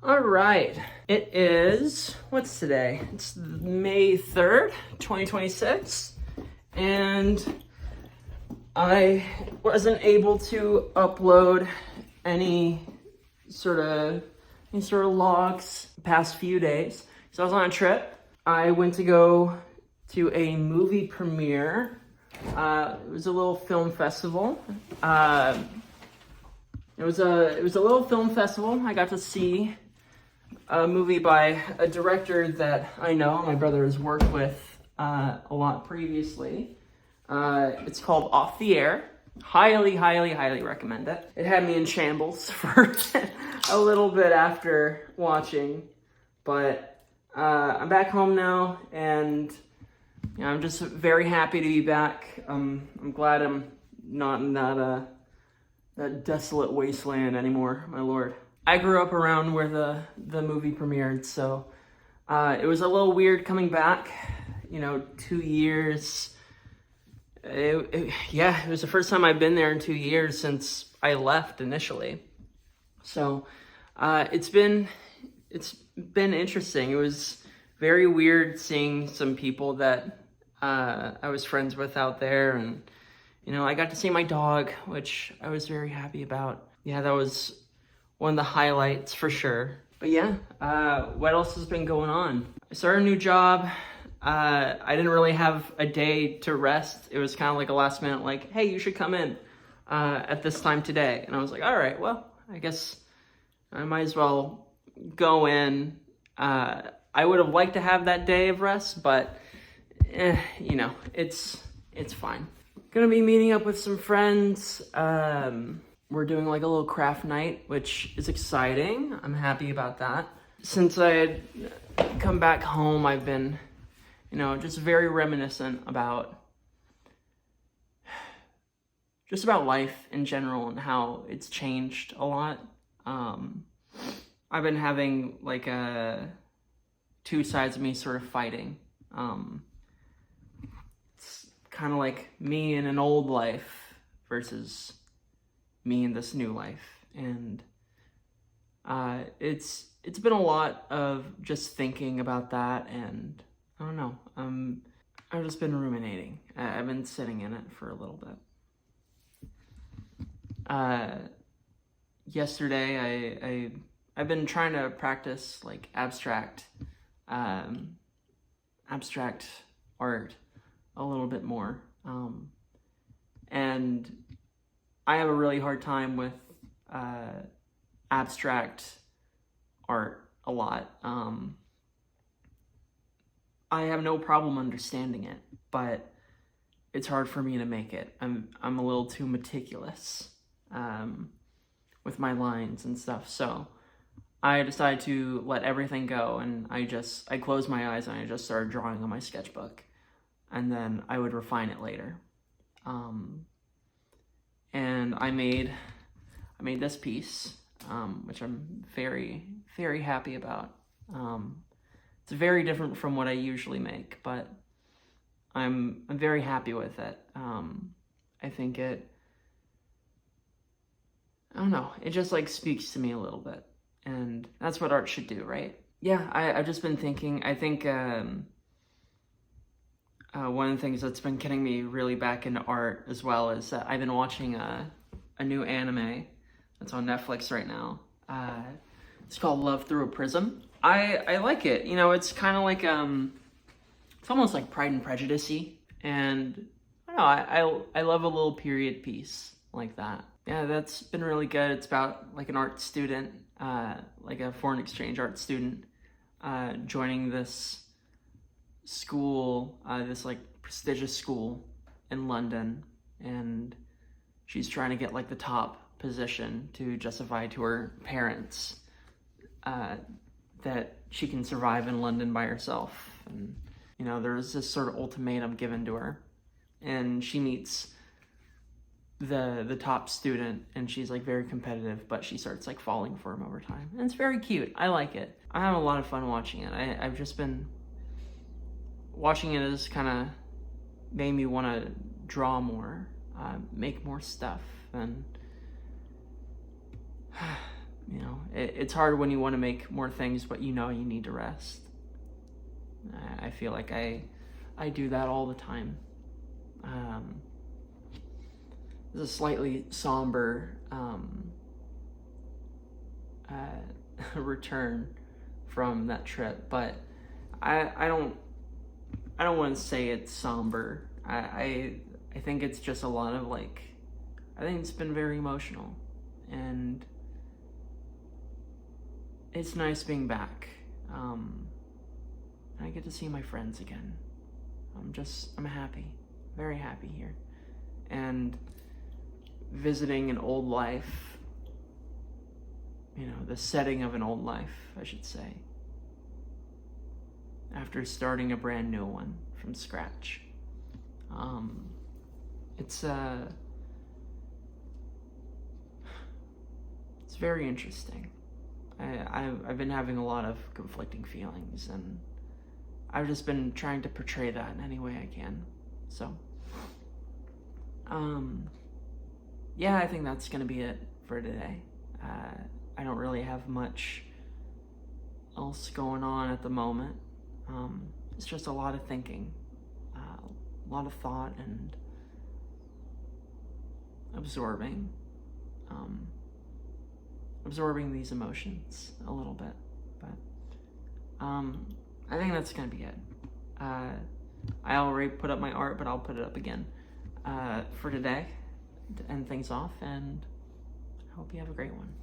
All right. It is, what's today? It's May 3rd, 2026. And I wasn't able to upload any sort of logs the past few days. So I was on a trip. I went to go to a movie premiere. It was a little film festival. It was a little film festival. I got to see a movie by a director that I know my brother has worked with a lot previously. It's called Off the Air. Highly recommend it. It had me in shambles for a little bit after watching, but I'm back home now, and I'm just very happy to be back. I'm glad I'm not in that desolate wasteland anymore, my lord. I grew up around where the movie premiered, so it was a little weird coming back. 2 years. It was the first time I've been there in 2 years since I left initially. So it's been interesting. It was very weird seeing some people that I was friends with out there, and I got to see my dog, which I was very happy about. Yeah, that was one of the highlights for sure. But yeah, what else has been going on? I started a new job. I didn't really have a day to rest. It was kind of like a last minute, like, hey, you should come in at this time today. And I was like, all right, well, I guess I might as well go in. I would have liked to have that day of rest, but it's fine. Gonna be meeting up with some friends. We're doing like a little craft night, which is exciting. I'm happy about that. Since I had come back home, I've been, just very reminiscent about life in general and how it's changed a lot. I've been having like two sides of me sort of fighting. It's kind of like me in an old life versus me in this new life, and it's been a lot of just thinking about that, and I don't know, I've just been ruminating. I've been sitting in it for a little bit. Yesterday I've been trying to practice like abstract art a little bit more, and I have a really hard time with abstract art a lot. I have no problem understanding it, but it's hard for me to make it. I'm a little too meticulous with my lines and stuff, so I decided to let everything go, and I closed my eyes and I just started drawing on my sketchbook, and then I would refine it later. And I made this piece, which I'm very happy about. It's very different from what I usually make, but I'm very happy with it. I think I don't know, it just like speaks to me a little bit, and that's what art should do, right? Yeah, I've just been thinking, I think one of the things that's been getting me really back into art as well is that I've been watching a new anime that's on Netflix right now. It's called Love Through a Prism. I like it. It's kind of like it's almost like Pride and Prejudice-y, and I don't know, I love a little period piece like that. Yeah, that's been really good. It's about like an art student, like a foreign exchange art student, joining this school, this like prestigious school in London, and she's trying to get like the top position to justify to her parents that she can survive in London by herself. And there's this sort of ultimatum given to her, and she meets the top student, and she's like very competitive, but she starts like falling for him over time, and it's very cute. I like it. I have a lot of fun watching it. I've just been watching it has kind of made me want to draw more, make more stuff, and You know, it's hard when you want to make more things, but you know you need to rest. I feel like I do that all the time. It's a slightly somber return from that trip, but I don't want to say it's somber. I think it's just a lot of I think it's been very emotional, and it's nice being back. I get to see my friends again. I'm happy, very happy here. And visiting an old life, you know, the setting of an old life, I should say, after starting a brand new one from scratch. It's very interesting. I've been having a lot of conflicting feelings, and I've just been trying to portray that in any way I can. So, yeah, I think that's gonna be it for today. I don't really have much else going on at the moment. It's just a lot of thinking, a lot of thought, and absorbing these emotions a little bit. But I think that's gonna be it. I already put up my art, but I'll put it up again for today to end things off, and I hope you have a great one.